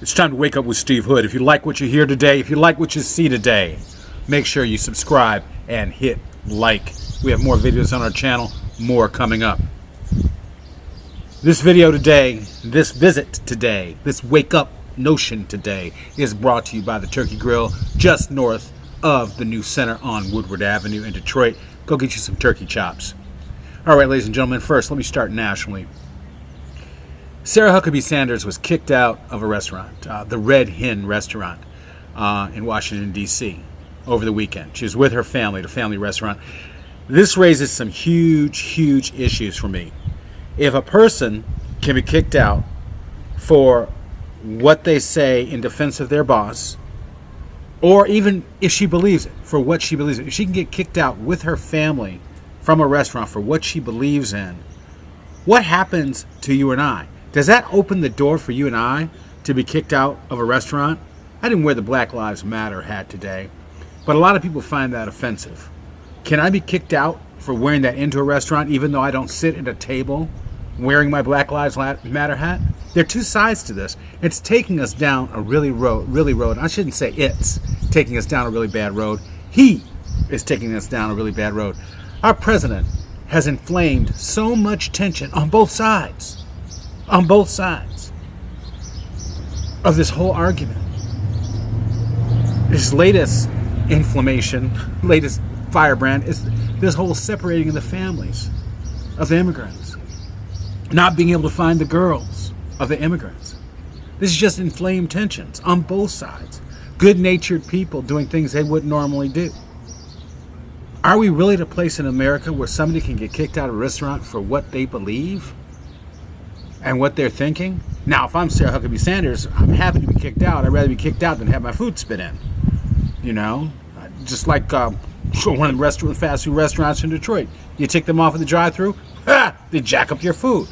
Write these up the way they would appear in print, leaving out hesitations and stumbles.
It's time to wake up with Steve Hood. If you like what you hear today, if you like what you see today, make sure you subscribe and hit like. We have more videos on our channel, more coming up. This video today, this visit today, this wake up notion today is brought to you by the Turkey Grill just north of the new center on Woodward Avenue in Detroit. Go get you some turkey chops. All right, ladies and gentlemen, first let me start nationally. Sarah Huckabee Sanders was kicked out of a restaurant, the Red Hen restaurant in Washington, D.C. over the weekend. She was with her family at a family restaurant. This raises some huge issues for me. If a person can be kicked out for what they say in defense of their boss, or even if she believes it, for what she believes in, if she can get kicked out with her family from a restaurant for what she believes in, what happens to you and I? Does that open the door for you and I to be kicked out of a restaurant? I didn't wear the Black Lives Matter hat today, but a lot of people find that offensive. Can I be kicked out for wearing that into a restaurant even though I don't sit at a table wearing my Black Lives Matter hat? There are two sides to this. It's taking us down a really road. I shouldn't say it's taking us down a really bad road. He is taking us down a really bad road. Our president has inflamed so much tension on both sides of this whole argument. His latest inflammation, latest firebrand is this whole separating of the families of the immigrants, not being able to find the girls of the immigrants. This is just inflamed tensions on both sides. Good-natured people doing things they wouldn't normally do. Are we really at a place in America where somebody can get kicked out of a restaurant for what they believe and what they're thinking? Now, if I'm Sarah Huckabee Sanders, I'm happy to be kicked out. I'd rather be kicked out than have my food spit in. You know, just like one of the fast food restaurants in Detroit. You take them off at the drive-thru, they jack up your food.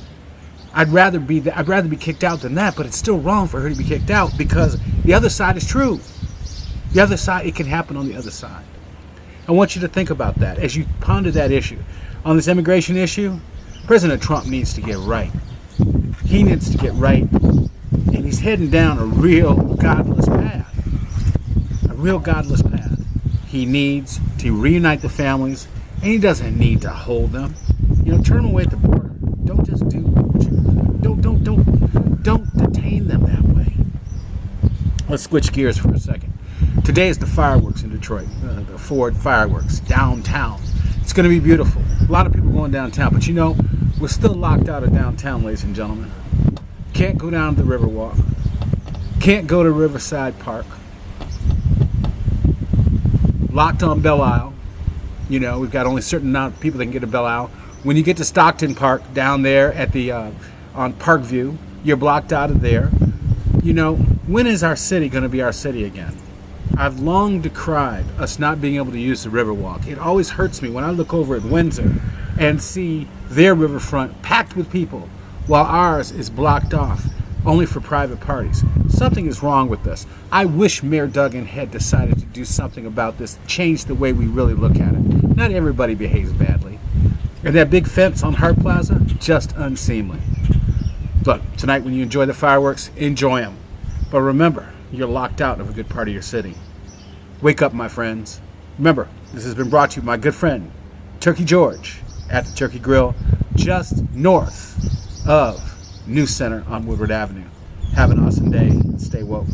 I'd rather be kicked out than that, but it's still wrong for her to be kicked out because the other side is true. The other side, it can happen on the other side. I want you to think about that as you ponder that issue. On this immigration issue, President Trump needs to get right. He needs to get right, and he's heading down a real godless path. A real godless path. He needs to reunite the families, and he doesn't need to hold them. You know, turn them away at the border. Don't just do. Don't detain them that way. Let's switch gears for a second. Today is the fireworks in Detroit, the Ford fireworks downtown. It's going to be beautiful. A lot of people going downtown, but you know, we're still locked out of downtown, ladies and gentlemen. Can't go down to the Riverwalk. Can't go to Riverside Park. Locked on Belle Isle. You know, we've got only a certain amount of people that can get to Belle Isle. When you get to Stockton Park down there at the on Parkview, you're blocked out of there. You know, when is our city going to be our city again? I've long decried us not being able to use the Riverwalk. It always hurts me when I look over at Windsor and see their riverfront packed with people while ours is blocked off only for private parties. Something is wrong with this. I wish Mayor Duggan had decided to do something about this, change the way we really look at it. Not everybody behaves badly. And that big fence on Hart Plaza, just unseemly. Look, tonight when you enjoy the fireworks, enjoy them. But remember, you're locked out of a good part of your city. Wake up, my friends. Remember, this has been brought to you by my good friend, Turkey George, at the Turkey Grill, just north of New Center on Woodward Avenue. Have an awesome day and stay woke.